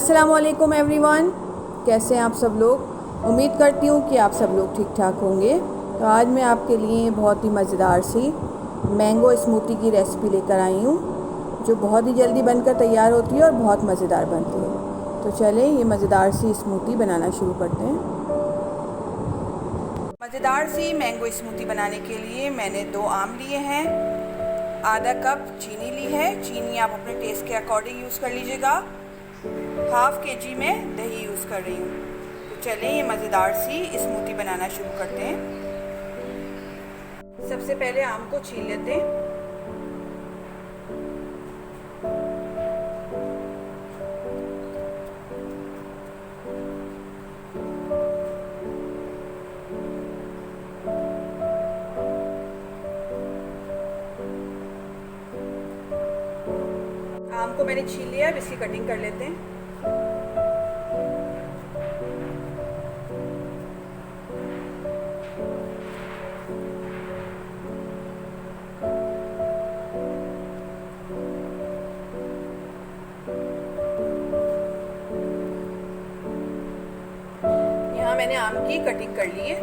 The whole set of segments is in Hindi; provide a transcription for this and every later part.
अस्सलामुअलैकुम एवरीवन, कैसे हैं आप सब लोग। उम्मीद करती हूँ कि आप सब लोग ठीक ठाक होंगे। तो आज मैं आपके लिए बहुत ही मज़ेदार सी मैंगो स्मूदी की रेसिपी लेकर आई हूँ, जो बहुत ही जल्दी बनकर तैयार होती है और बहुत मज़ेदार बनती है। तो चलें ये मज़ेदार सी स्मूदी बनाना शुरू करते हैं। मज़ेदार सी मैंगो स्मूदी बनाने के लिए मैंने 2 आम लिए हैं, आधा कप चीनी ली है। चीनी आप अपने टेस्ट के अकॉर्डिंग यूज़ कर लीजिएगा। हाफ केजी में दही यूज़ कर रही हूँ। तो चलें ये मज़ेदार सी स्मूदी बनाना शुरू करते हैं। सबसे पहले आम को छील लेते हैं। आम को मैंने छील लिया है, अब इसकी कटिंग कर लेते हैं। यहाँ मैंने आम की कटिंग कर ली है।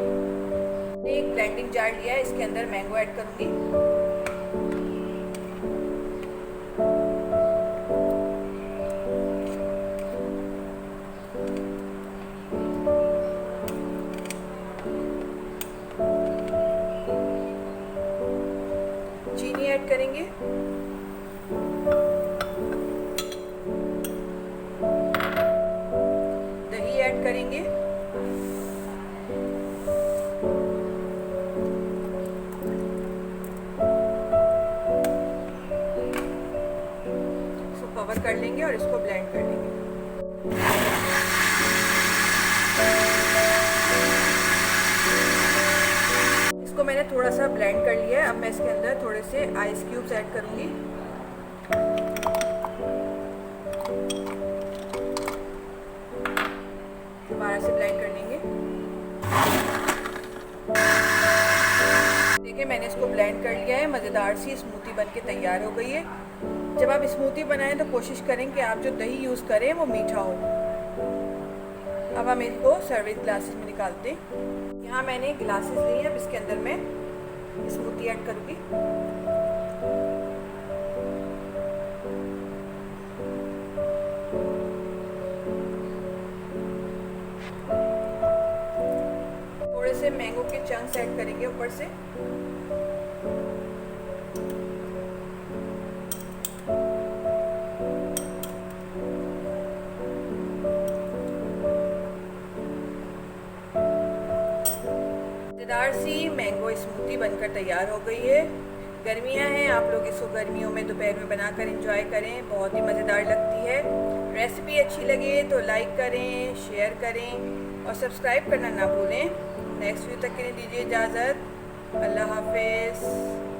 एक ब्लेंडिंग जार लिया है, इसके अंदर मैंगो ऐड करूँगी। चीनी ऐड करेंगे। दही ऐड करेंगे। इसको कवर कर लेंगे और इसको ब्लेंड कर लेंगे। इसको मैंने थोड़ा सा ब्लेंड कर लिया है। अब मैं इसके अंदर थोड़े से आइस क्यूब्स ऐड करूंगी। दोबारा से ब्लेंड कर लेंगे। देखिए मैंने इसको ब्लेंड कर लिया है। मज़ेदार सी स्मूदी बनके तैयार हो गई है। जब आप स्मूदी बनाएं तो कोशिश करें कि आप जो दही यूज़ करें वो मीठा हो। अब हम इसको सर्विंग ग्लासेस में निकालते हैं। यहाँ मैंने ग्लासेस लिए हैं। अब इसके अंदर मैं स्मूदी ऐड करूँगी। थोड़े से मैंगो के चंक्स ऐड करेंगे ऊपर से। मज़ेदार सी मैंगो स्मूदी बनकर तैयार हो गई है। गर्मियाँ हैं, आप लोग इसको गर्मियों में दोपहर में बनाकर एंजॉय करें, बहुत ही मज़ेदार लगती है। रेसिपी अच्छी लगे तो लाइक करें, शेयर करें और सब्सक्राइब करना ना भूलें। नेक्स्ट वीडियो तक के लिए दीजिए इजाज़त। अल्लाह हाफिज़।